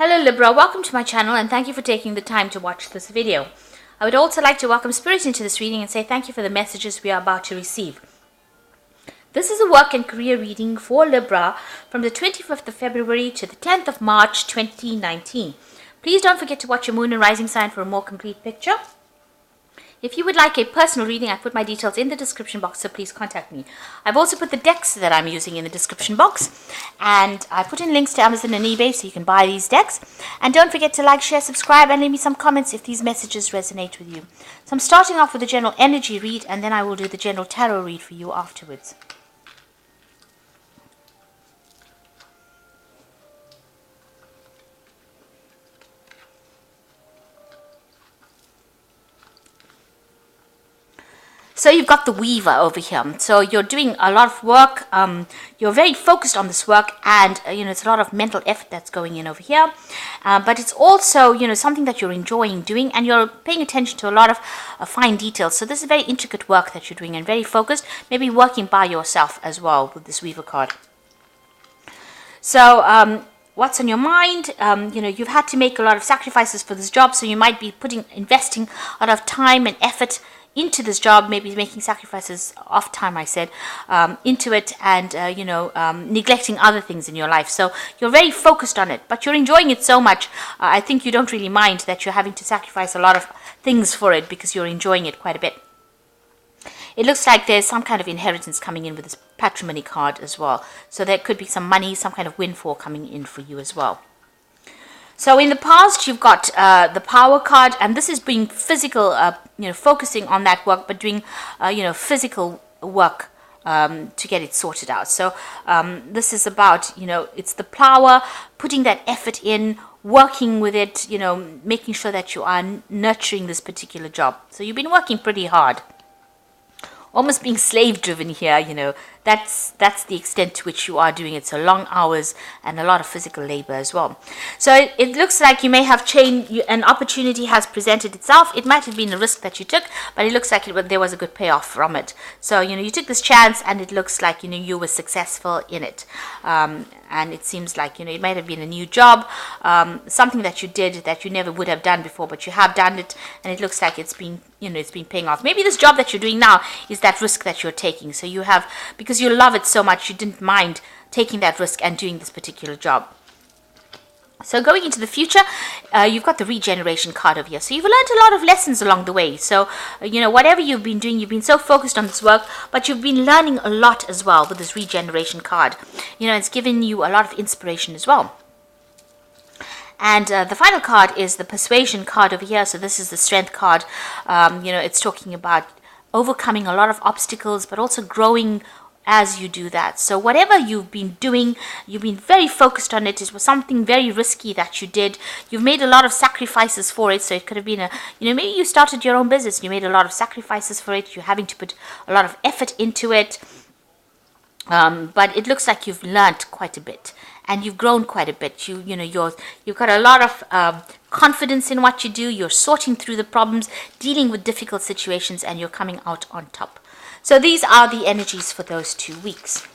Hello Libra, welcome to my channel and thank you for taking the time to watch this video. I would also like to welcome Spirit into this reading and say thank you for the messages we are about to receive. This is a work and career reading for Libra from the 25th of February to the 10th of March 2019. Please don't forget to watch your moon and rising sign for a more complete picture. If you would like a personal reading, I put my details in the description box, so please contact me. I've also put the decks that I'm using in the description box, and I put in links to Amazon and eBay so you can buy these decks. And don't forget to like, share, subscribe, and leave me some comments if these messages resonate with you. So I'm starting off with the general energy read, and then I will do the general tarot read for you afterwards. So you've got the weaver over here. So you're doing a lot of work. You're very focused on this work, and it's a lot of mental effort that's going in over here. But it's also something that you're enjoying doing, and you're paying attention to a lot of fine details. So this is very intricate work that you're doing, and very focused. Maybe working by yourself as well with this weaver card. So what's on your mind? You've had to make a lot of sacrifices for this job, so you might be investing a lot of time and effort into this job, maybe making sacrifices off time, I said, into it, and neglecting other things in your life. So you're very focused on it, but you're enjoying it so much. I think you don't really mind that you're having to sacrifice a lot of things for it, because you're enjoying it quite a bit. It looks like there's some kind of inheritance coming in with this patrimony card as well. So there could be some money, some kind of windfall coming in for you as well. So in the past, you've got the power card, and this is being physical, focusing on that work, but doing, physical work to get it sorted out. So this is about, it's the power, putting that effort in, working with it, making sure that you are nurturing this particular job. So you've been working pretty hard. Almost being slave-driven here, that's the extent to which you are doing it. So long hours and a lot of physical labor as well. So it looks like you may have changed, an opportunity has presented itself. It might have been a risk that you took, but it looks like there was a good payoff from it. So, you took this chance, and it looks like, you were successful in it. And it seems like, it might have been a new job, something that you did that you never would have done before, but you have done it, and it looks like it's been paying off. Maybe this job that you're doing now is that risk that you're taking. So you have, because you love it so much, you didn't mind taking that risk and doing this particular job. So going into the future, you've got the regeneration card over here. So you've learned a lot of lessons along the way. So, whatever you've been doing, you've been so focused on this work, but you've been learning a lot as well with this regeneration card. It's given you a lot of inspiration as well. And the final card is the persuasion card over here. So this is the strength card. It's talking about overcoming a lot of obstacles, but also growing as you do that. So whatever you've been doing, you've been very focused on it. It was something very risky that you did. You've made a lot of sacrifices for it. So it could have been maybe you started your own business. You made a lot of sacrifices for it. You're having to put a lot of effort into it. But it looks like you've learned quite a bit, and you've grown quite a bit. You've got a lot of confidence in what you do. You're sorting through the problems, dealing with difficult situations, and you're coming out on top. So these are the energies for those 2 weeks.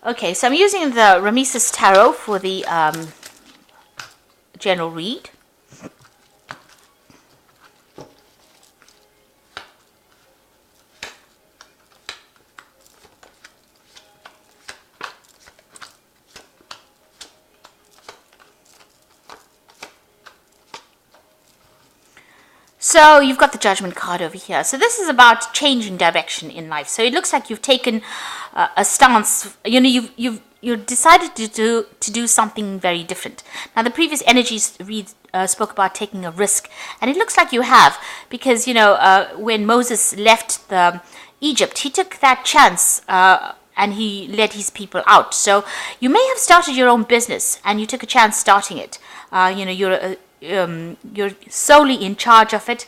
Okay, so I'm using the Ramses Tarot for the general read. So you've got the judgment card over here. So this is about changing direction in life. So it looks like you've taken a stance. You've decided to do something very different. Now the previous energies spoke about taking a risk, and it looks like you have, because when Moses left Egypt, he took that chance. And he led his people out. So you may have started your own business, and you took a chance starting it. You're solely in charge of it.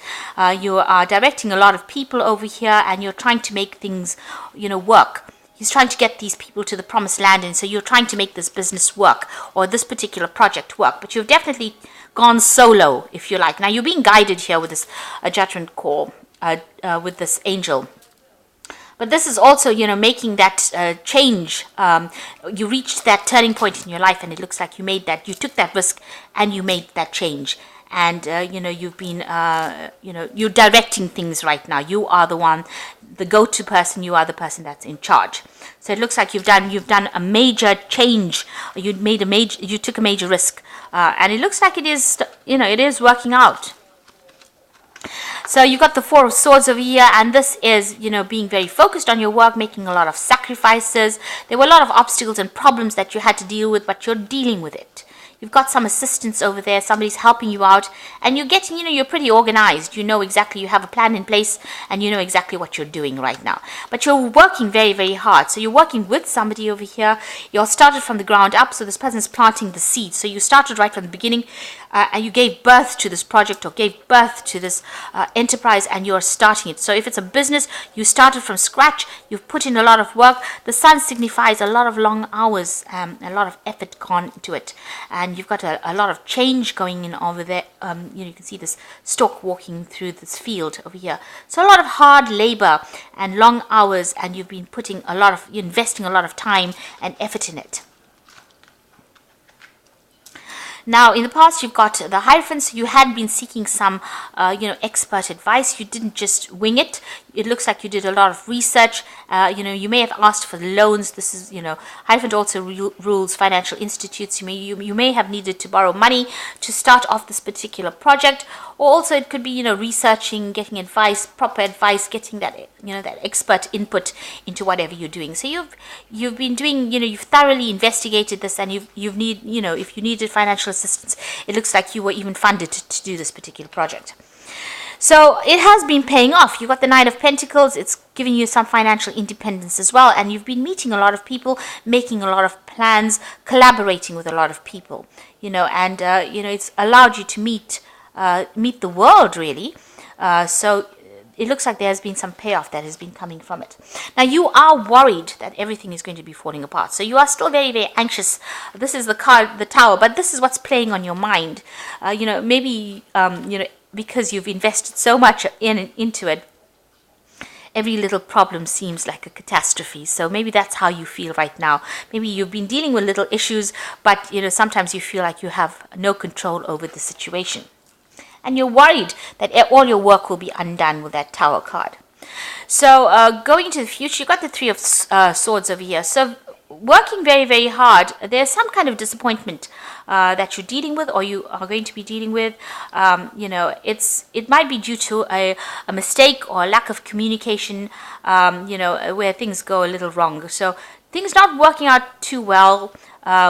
You are directing a lot of people over here, and you're trying to make things, work. He's trying to get these people to the promised land, and so you're trying to make this business work, or this particular project work. But you've definitely gone solo, if you like. Now, you're being guided here with this judgment call. with this angel. But this is also, making that change. You reached that turning point in your life, and it looks like you took that risk, and you made that change. And you've been, you're directing things right now. You are the go-to person. You are the person that's in charge. So it looks like you've done a major change. You took a major risk, and it looks like it is working out. So you got the Four of Swords over here, and this is, being very focused on your work, making a lot of sacrifices. There were a lot of obstacles and problems that you had to deal with, but you're dealing with it. You've got some assistance over there. Somebody's helping you out, and you're getting, you're pretty organized. You know exactly, you have a plan in place, and you know exactly what you're doing right now. But you're working very, very hard. So you're working with somebody over here. You all started from the ground up, so this person's planting the seed. So you started right from the beginning, and you gave birth to this project, or gave birth to this enterprise, and you're starting it. So if it's a business, you started from scratch. You've put in a lot of work. The sun signifies a lot of long hours, a lot of effort gone into it. And you've got a lot of change going in over there. You can see this stork walking through this field over here. So a lot of hard labor and long hours, and you've been investing a lot of time and effort in it. Now, in the past, you've got the Hierophant. So you had been seeking some, expert advice. You didn't just wing it. It looks like you did a lot of research. You may have asked for loans. This is, Hierophant also rules financial institutes. You may have needed to borrow money to start off this particular project. Or also it could be, researching, getting advice, proper advice, getting that, that expert input into whatever you're doing. So you've been doing, you've thoroughly investigated this, and if you needed financial assistance, it looks like you were even funded to do this particular project. So it has been paying off. You got the Nine of Pentacles. It's giving you some financial independence as well. And you've been meeting a lot of people, making a lot of plans, collaborating with a lot of people, and it's allowed you to meet the world, really. So it looks like there has been some payoff that has been coming from it. Now, you are worried that everything is going to be falling apart. So you are still very, very anxious. This is the card, the Tower, but this is what's playing on your mind. Maybe, because you've invested so much into it, every little problem seems like a catastrophe. So maybe that's how you feel right now. Maybe you've been dealing with little issues, but, sometimes you feel like you have no control over the situation. And you're worried that all your work will be undone with that Tower card. So going into the future, you've got the Three of Swords over here. So working very, very hard, there's some kind of disappointment that you're dealing with, or you are going to be dealing with. It might be due to a mistake or a lack of communication, where things go a little wrong. So things not working out too well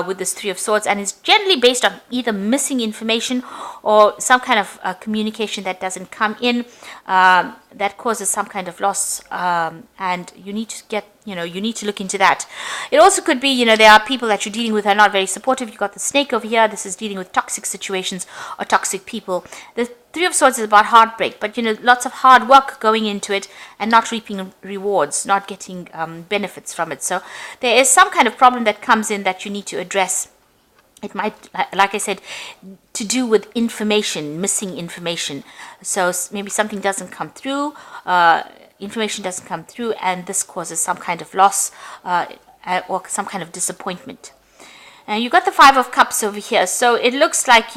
with this Three of Swords, and it's generally based on either missing information or some kind of communication that doesn't come in, that causes some kind of loss, and you need to look into that. It also could be, there are people that you're dealing with who are not very supportive. You've got the Snake over here. This is dealing with toxic situations or toxic people. The Three of Swords is about heartbreak, but lots of hard work going into it and not reaping rewards, not getting benefits from it. So there is some kind of problem that comes in that you need to address. It might, like I said, to do with information, missing information. So maybe something doesn't come through, information doesn't come through, and this causes some kind of loss or some kind of disappointment. And you got the Five of Cups over here. So it looks like,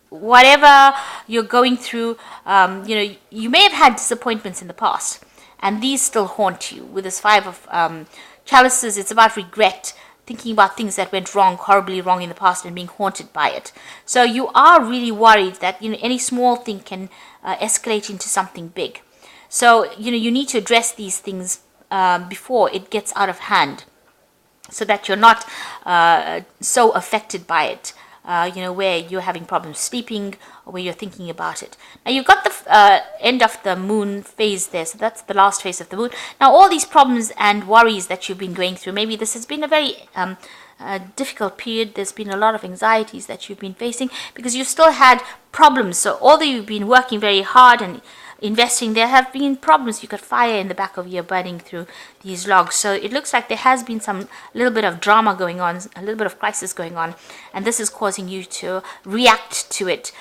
whatever you're going through, you may have had disappointments in the past, and these still haunt you. With this Five of Chalices, it's about regret, thinking about things that went wrong, horribly wrong in the past, and being haunted by it. So you are really worried that any small thing can escalate into something big. So you need to address these things before it gets out of hand, so that you're not so affected by it. Where you're having problems sleeping, or where you're thinking about it. Now, you've got the end of the moon phase there, so that's the last phase of the moon. Now, all these problems and worries that you've been going through, maybe this has been a very difficult period. There's been a lot of anxieties that you've been facing because you've still had problems. So although you've been working very hard and investing, there have been problems. You got fire in the back of you burning through these logs. So it looks like there has been some little bit of drama going on, a little bit of crisis going on, and this is causing you to react to it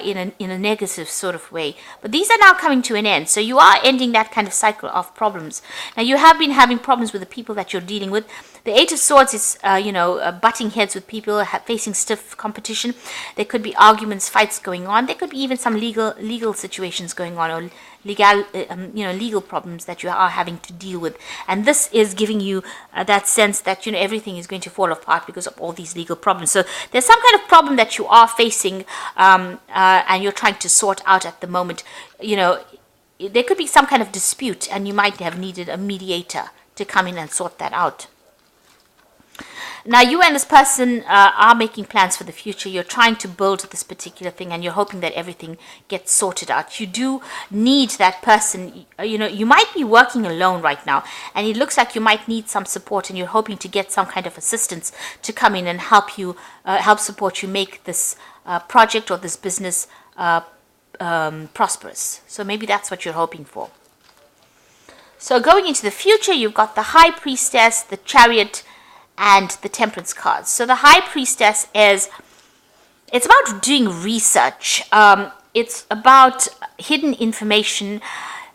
in a negative sort of way. But these are now coming to an end. So you are ending that kind of cycle of problems. Now you have been having problems with the people that you're dealing with. The Eight of Swords is, butting heads with people, facing stiff competition. There could be arguments, fights going on. There could be even some legal situations going on, or legal problems that you are having to deal with. And this is giving you that sense that, everything is going to fall apart because of all these legal problems. So there's some kind of problem that you are facing, and you're trying to sort out at the moment. There could be some kind of dispute, and you might have needed a mediator to come in and sort that out. Now, you and this person are making plans for the future. You're trying to build this particular thing, and you're hoping that everything gets sorted out. You do need that person. You might be working alone right now, and it looks like you might need some support, and you're hoping to get some kind of assistance to come in and help support you make this project or this business prosperous. So maybe that's what you're hoping for. So going into the future, you've got the High Priestess, the Chariot, and the Temperance cards. So the High Priestess it's about doing research. It's about hidden information.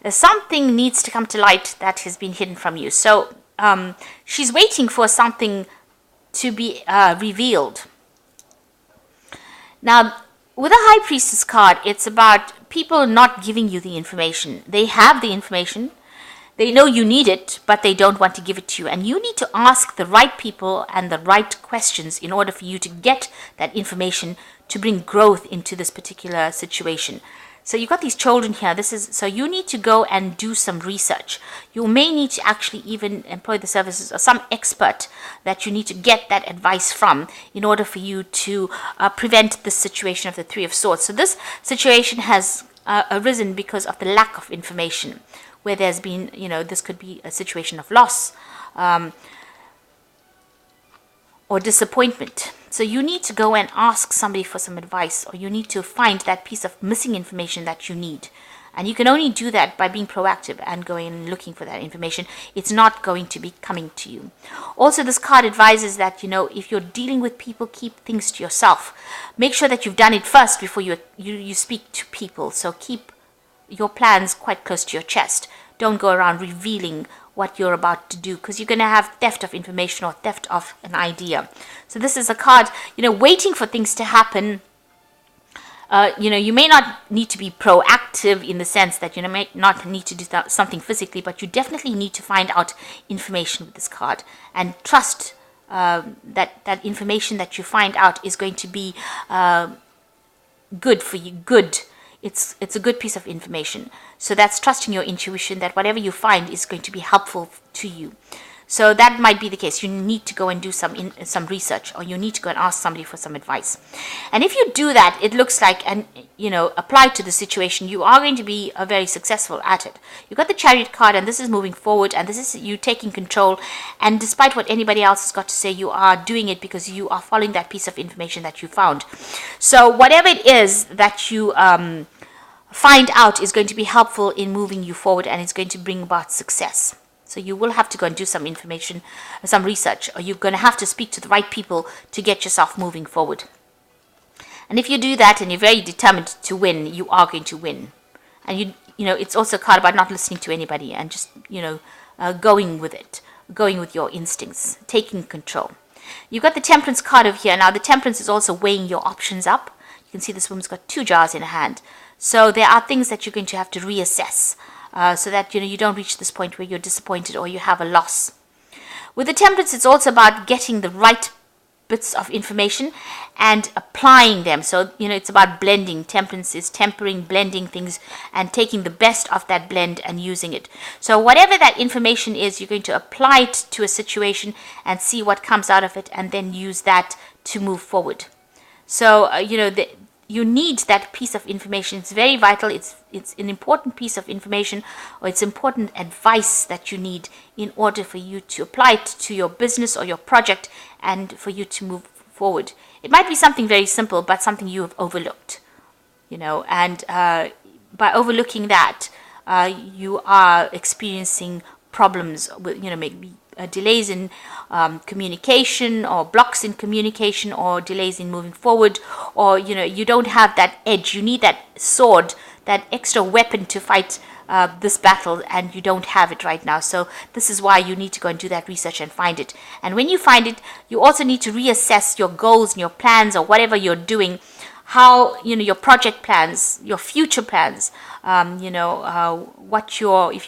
Something needs to come to light that has been hidden from you. So she's waiting for something to be revealed. Now, with a High Priestess card, it's about people not giving you the information. They have the information. They know you need it, but they don't want to give it to you. And you need to ask the right people and the right questions in order for you to get that information to bring growth into this particular situation. So you've got these children here. So you need to go and do some research. You may need to actually even employ the services of some expert that you need to get that advice from in order for you to prevent this situation of the Three of Swords. So this situation has arisen because of the lack of information, where there's been, this could be a situation of loss or disappointment. So you need to go and ask somebody for some advice, or you need to find that piece of missing information that you need. And you can only do that by being proactive and going and looking for that information. It's not going to be coming to you. Also, this card advises that, if you're dealing with people, keep things to yourself. Make sure that you've done it first before you speak to people. So keep your plans quite close to your chest. Don't go around revealing what you're about to do, because you're going to have theft of information or theft of an idea. So this is a card, waiting for things to happen. You may not need to be proactive in the sense that you may not need to do something physically, but you definitely need to find out information with this card and trust that information that you find out is going to be good for you. Good. It's a good piece of information. So that's trusting your intuition that whatever you find is going to be helpful to you. So that might be the case. You need to go and do some research, or you need to go and ask somebody for some advice. And if you do that, it looks like, and apply to the situation, you are going to be very successful at it. You've got the Chariot card, and this is moving forward, and this is you taking control. And despite what anybody else has got to say, you are doing it because you are following that piece of information that you found. So whatever it is that you find out is going to be helpful in moving you forward, and it's going to bring about success. So you will have to go and do some information, some research, or you're going to have to speak to the right people to get yourself moving forward. And if you do that and you're very determined to win, you are going to win. And it's also a card about not listening to anybody and just, going with it, going with your instincts, taking control. You've got the Temperance card over here. Now the Temperance is also weighing your options up. You can see this woman's got 2 jars in her hand. So there are things that you're going to have to reassess. So that you don't reach this point where you're disappointed or you have a loss. With the Temperance, it's also about getting the right bits of information and applying them. So it's about blending. Temperance is tempering, blending things, and taking the best of that blend and using it. So whatever that information is, you're going to apply it to a situation and see what comes out of it, and then use that to move forward. So you need that piece of information. It's very vital. It's an important piece of information, or it's important advice that you need in order for you to apply it to your business or your project and for you to move forward. It might be something very simple, but something you have overlooked, and by overlooking that, you are experiencing problems with, maybe delays in communication, or blocks in communication, or delays in moving forward, or you don't have that edge. You need that sword, that extra weapon to fight this battle, and you don't have it right now. So this is why you need to go and do that research and find it. And when you find it, you also need to reassess your goals and your plans, or whatever you're doing, how your project plans, your future plans, if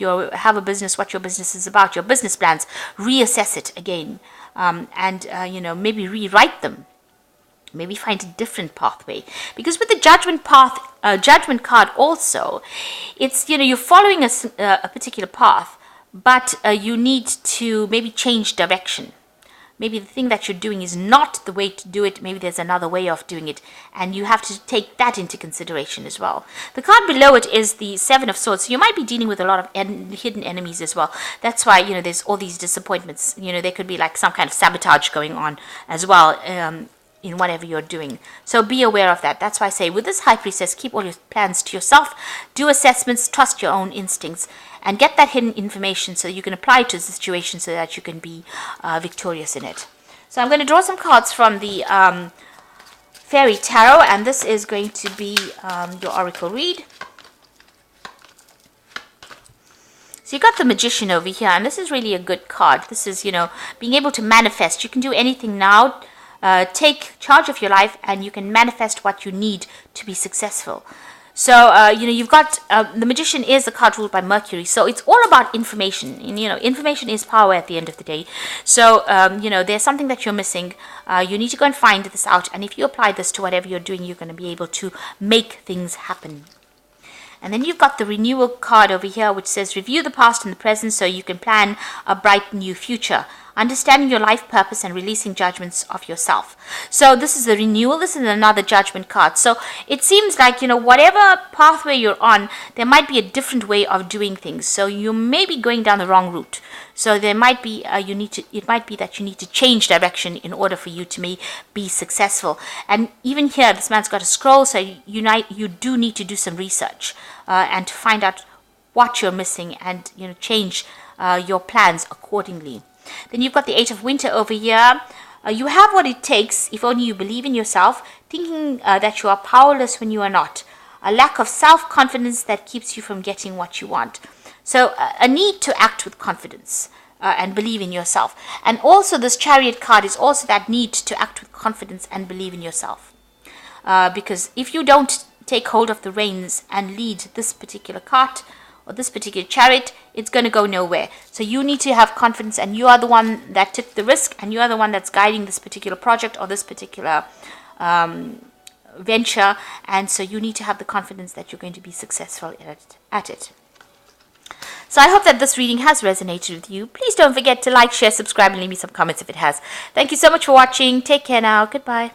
you have a business, what your business is about, your business plans. Reassess it again, and maybe rewrite them. Maybe find a different pathway, because with the judgment card also, it's you're following a particular path, but you need to maybe change direction. Maybe the thing that you're doing is not the way to do it. Maybe there's another way of doing it, and you have to take that into consideration as well. The card below it is the Seven of Swords. So you might be dealing with a lot of hidden enemies as well. That's why, there's all these disappointments. There could be like some kind of sabotage going on as well, in whatever you're doing. So be aware of that. That's why I say with this High Priestess, keep all your plans to yourself, do assessments, trust your own instincts, and get that hidden information so you can apply it to the situation so that you can be victorious in it. So I'm going to draw some cards from the Fairy Tarot, and this is going to be your Oracle read. So you got the Magician over here, and this is really a good card. This is, being able to manifest. You can do anything now. Take charge of your life, and you can manifest what you need to be successful. So, you've got, the Magician is the card ruled by Mercury. So it's all about information. And, information is power at the end of the day. So, there's something that you're missing. You need to go and find this out. And if you apply this to whatever you're doing, you're going to be able to make things happen. And then you've got the Renewal card over here, which says review the past and the present so you can plan a bright new future. Understanding your life purpose and releasing judgments of yourself. So this is a renewal. This is another judgment card. So it seems like, whatever pathway you're on, there might be a different way of doing things. So you may be going down the wrong route. So there might be, it might be that you need to change direction in order for you to be successful. And even here, this man's got a scroll. So you do need to do some research and to find out what you're missing, and, change your plans accordingly. Then you've got the Eight of Winter over here. You have what it takes if only you believe in yourself, thinking that you are powerless when you are not. A lack of self-confidence that keeps you from getting what you want. So a need to act with confidence and believe in yourself. And also this Chariot card is also that need to act with confidence and believe in yourself. Because if you don't take hold of the reins and lead this particular cart, or this particular chariot, it's going to go nowhere. So you need to have confidence, and you are the one that took the risk, and you are the one that's guiding this particular project or this particular venture, and so you need to have the confidence that you're going to be successful at it. So I hope that this reading has resonated with you. Please don't forget to like, share, subscribe, and leave me some comments if it has. Thank you so much for watching. Take care now. Goodbye.